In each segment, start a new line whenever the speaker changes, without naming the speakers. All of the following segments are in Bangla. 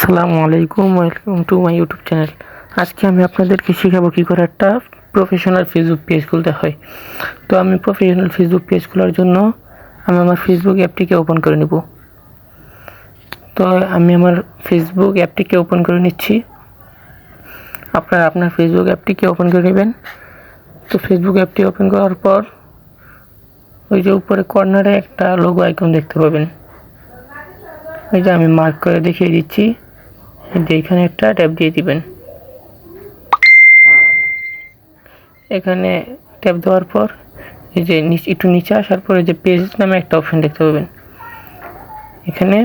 আসসালামু আলাইকুম, welcome to my YouTube channel. আজকে আমি আপনাদেরকে শেখাবো কী করে একটা প্রফেশনাল ফেসবুক পেজ খুলতে হয়। তো আমি প্রফেশনাল ফেসবুক পেজ খোলার জন্য আমি আমার ফেসবুক অ্যাপটিকে ওপেন করে নেব। তো আমি আমার ফেসবুক অ্যাপটিকে ওপেন করে নিচ্ছি। আপনারা আপনার ফেসবুক অ্যাপটিকে ওপেন করে নেবেন। তো ফেসবুক অ্যাপটি ওপেন করার পর ওই যে উপরে কর্নারে একটা লোগো আইকন দেখতে পাবেন, ওই যে আমি মার্ক করে দেখিয়ে দিচ্ছি, যে এখানে একটা ট্যাপ দিয়ে দিবেন। এখানে ট্যাপ দেওয়ার পর এই যে একটু নিচে আসার পরে যে পেজ নামে একটা অপশন দেখতে পাবেন, এখানে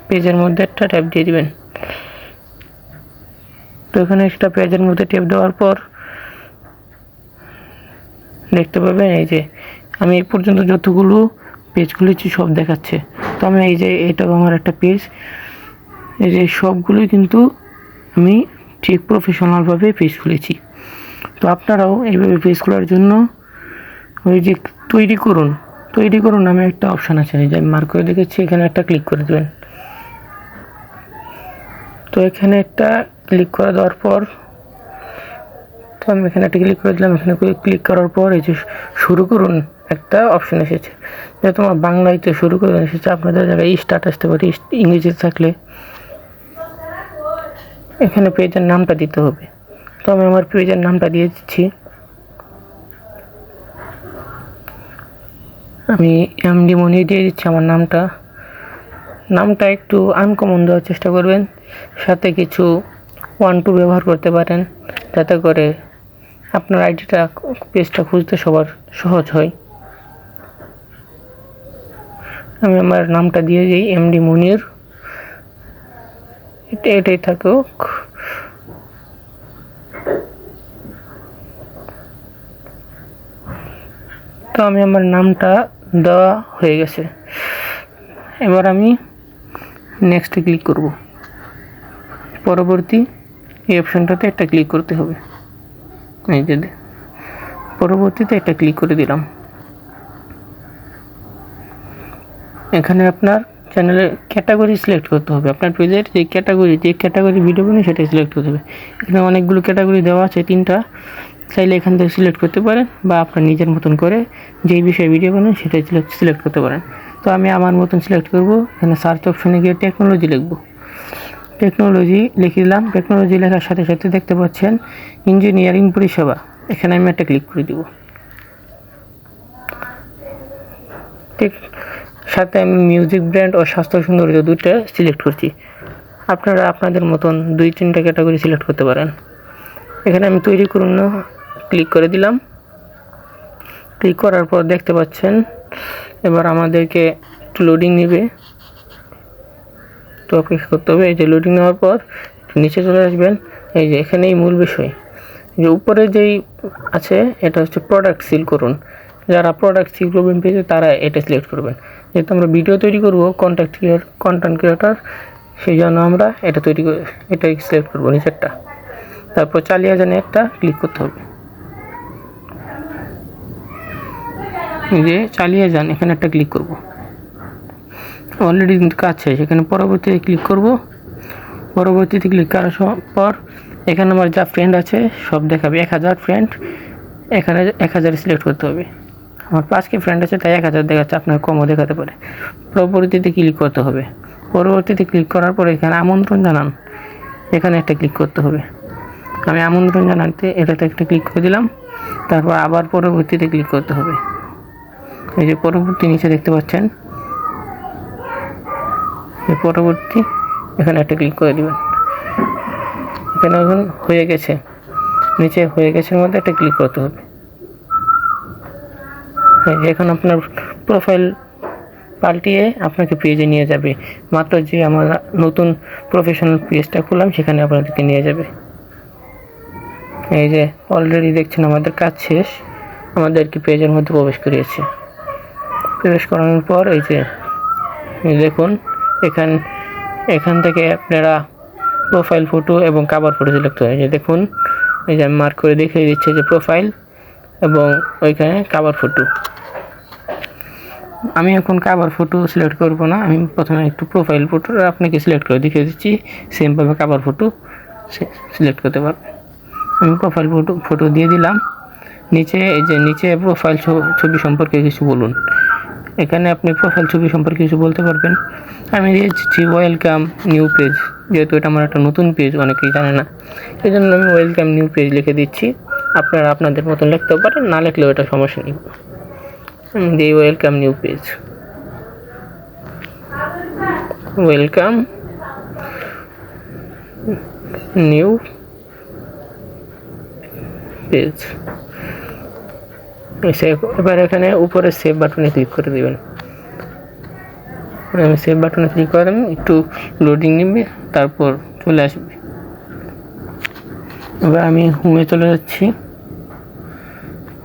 পেজের মধ্যে একটা ট্যাপ দিয়ে দিবেন। তো এখানে একটা পেজের মধ্যে ট্যাপ দেওয়ার পর দেখতে পাবেন এই যে আমি এই পর্যন্ত যতগুলো পেজ খুলেছি সব দেখাচ্ছে। তো আমি এই যে এটা আমার একটা পেজ, এই যে সবগুলোই কিন্তু আমি ঠিক প্রফেশনালভাবে পেজ খুলেছি। তো আপনারাও এইভাবে পেজ খোলার জন্য ওই যে তৈরি করুন নামে একটা অপশান আছে, এই যে আমি মার্ক করে দেখেছি, এখানে একটা ক্লিক করে দেবেন। তো এখানে একটা ক্লিক করে দেওয়ার পর তো আমি এখানে একটা ক্লিক করে দিলাম। এখানে ক্লিক করার পর এই যে শুরু করুন একটা অপশান এসেছে, যে তোমার বাংলাতে শুরু করুন এসেছে, আপনাদের জায়গায় স্টার্ট আসতে পারে, ইংরেজিতে থাকলে এখানে পেজের নামটা দিতে হবে। তো আমি আমার পেজের নামটা দিয়ে দিচ্ছি, আমি এমডি মনি দিয়ে দিচ্ছি আমার নামটা একটু আনকমন দেওয়ার চেষ্টা করবেন, সাথে কিছু 1-2 ব্যবহার করতে পারেন, যাতে করে আপনার আইডিটা পেজটা খুঁজতে সবার সহজ হয়। আমি আমার নামটা দিয়ে দিই এমডি মনির, এটাই থাকুক। তো আমি আমার নামটা দেওয়া হয়ে গেছে। এবার আমি নেক্সটে ক্লিক করব। পরবর্তী এই অপশনটাতে একটা ক্লিক করতে হবে, এই যে পরবর্তীতে একটা ক্লিক করে দিলাম। এখানে আপনার চ্যানেলের ক্যাটাগরি সিলেক্ট করতে হবে, আপনার পেজের যে ক্যাটাগরি ভিডিও বানাই সেটা সিলেক্ট করতে হবে। এখানে অনেকগুলো ক্যাটাগরি দেওয়া আছে, 3টা, চাইলে এখান থেকে সিলেক্ট করতে পারেন, বা আপনার নিজের মতন করে যেই বিষয়ে ভিডিও বানান সেটাই সিলেক্ট করতে পারেন। তো আমি আমার মতন সিলেক্ট করব। এখানে সার্চ অপশনে গিয়ে টেকনোলজি লিখব, টেকনোলজি লিখে দিলাম। টেকনোলজি লেখার সাথে সাথে দেখতে পাচ্ছেন ইঞ্জিনিয়ারিং পরিষেবা, এখানে আমি একটা ক্লিক করে দিব। ঠিক সাথে আমি মিউজিক ব্র্যান্ড ও স্বাস্থ্য সৌন্দর্য 2টা সিলেক্ট করছি। আপনারা আপনাদের মতন 2-3টা ক্যাটাগরি সিলেক্ট করতে পারেন। এখানে আমি তৈরি করুন না ক্লিক করে দিলাম। ক্লিক করার পর দেখতে পাচ্ছেন এবার আমাদেরকে একটু লোডিং নেবে, তো অপেক্ষা করতে হবে। এই যে লোডিং নেওয়ার পর নিচে চলে আসবেন, এই যে এখানেই মূল বিষয়, যে উপরে যেই আছে এটা হচ্ছে প্রোডাক্ট সিল করুন। যারা প্রোডাক্ট সিল করবেন পেজে তারা এটা সিলেক্ট করবেন। যেহেতু আমরা ভিডিও তৈরি করব, কন্টেন্ট ক্রিয়েটর, সেই জন্য আমরা এটাই সিলেক্ট করবো নিচেরটা। তারপর চালিয়ে যান একটা ক্লিক করতে হবে, যে চালিয়ে যান এখানে একটা ক্লিক করব। অলরেডি কিন্তু কাজ শেষ, এখানে পরবর্তীতে ক্লিক করব। পরবর্তীতে ক্লিক করার পর এখানে আমার যা ফ্রেন্ড আছে সব দেখাবে, 1000 ফ্রেন্ড, এখানে 1000 সিলেক্ট করতে হবে। আমার 5কে ফ্রেন্ড আছে তাই 1000 দেখাচ্ছে, আপনার কমও দেখাতে পারে। পরবর্তীতে ক্লিক করতে হবে। পরবর্তীতে ক্লিক করার পর এখানে আমন্ত্রণ জানান, এখানে একটা ক্লিক করতে হবে। আমি আমন্ত্রণ জানাতে এটাতে একটা ক্লিক করে দিলাম। তারপর আবার পরবর্তীতে ক্লিক করতে হবে। এই যে পরবর্তী নিচে দেখতে পাচ্ছেন, এই পরবর্তী, এখানে একটা ক্লিক করে দিবেন। এখানে এখন হয়ে গেছে, নিচে হয়ে গেছে মধ্যে একটা ক্লিক করতে হবে। এখন আপনার প্রোফাইল পাল্টিয়ে আপনাকে পেজে নিয়ে যাবে, মাত্র যে আমার নতুন প্রফেশনাল পেজটা খুললাম সেখানে আপনাদেরকে নিয়ে যাবে। এই যে অলরেডি দেখছেন আমাদের কাজ শেষ, আমাদেরকে পেজের মধ্যে প্রবেশ করানোর পর এই যে দেখুন এখান থেকে আপনারা প্রোফাইল ফটো এবং কভার ফটো সিলেক্ট হয়। যে দেখুন এই যে আমি মার্ক করে দেখিয়ে দিচ্ছে যে প্রোফাইল এবং ওইখানে কভার ফটো। আমি এখন কাভার ফটো সিলেক্ট করব না, আমি প্রথমে একটু প্রোফাইল ফটো আপনাকে সিলেক্ট করে দেখিয়ে দিচ্ছি, সেমভাবে কাভার ফটো সিলেক্ট করতে পারবেন। আমি প্রোফাইল ফটো দিয়ে দিলাম। নিচে এই যে নিচে প্রোফাইল ছবি সম্পর্কে কিছু বলুন, এখানে আপনি প্রোফাইল ছবি সম্পর্কে কিছু বলতে পারবেন। আমি দিয়েছি ওয়েলকাম নিউ পেজ, যেহেতু এটা আমার একটা নতুন পেজ, অনেকেই জানে না, এই জন্য আমি ওয়েলকাম নিউ পেজ লিখে দিচ্ছি। আপনারা আপনাদের মতন লিখতেও পারেন, না লিখলেও এটা সমস্যা নেই। আমি দিই welcome new page, welcome new page. এবার এখানে উপরে সেভ বাটনে ক্লিক করে দেবেন। আমি সেভ বাটনে ক্লিক করলাম, একটু লোডিং নেবে, তারপর চলে আসবে। এবার আমি হোমে চলে যাচ্ছি।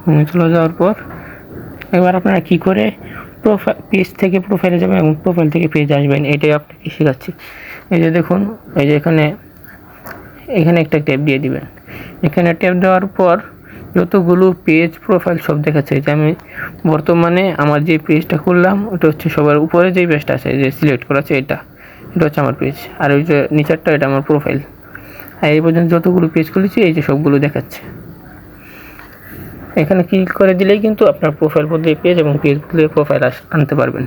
হোমে চলে যাওয়ার পর এবার আপনারা কী করে পেজ থেকে প্রোফাইলে যাবেন এবং প্রোফাইল থেকে পেজ আসবেন, এটাই আপনাকে শেখাচ্ছি। এই যে দেখুন, এই যে এখানে একটা ট্যাব দিয়ে দিবেন। এখানে ট্যাব দেওয়ার পর যতগুলো পেজ প্রোফাইল সব দেখাচ্ছে। যে আমি বর্তমানে আমার যে পেজটা খুললাম ওটা হচ্ছে সবার উপরে যেই পেজটা আছে, যে সিলেক্ট করা আছে এটা হচ্ছে আমার পেজ, আর ওই যে নিচেরটা এটা আমার প্রোফাইল। আর এই পর্যন্ত যতগুলো পেজ খুলেছি এই যে সবগুলো দেখাচ্ছে। এখানে ক্লিক করে দিলেই কিন্তু আপনার প্রোফাইল বদলে পেজ এবং পেজ বদলে প্রোফাইল আনতে পারবেন।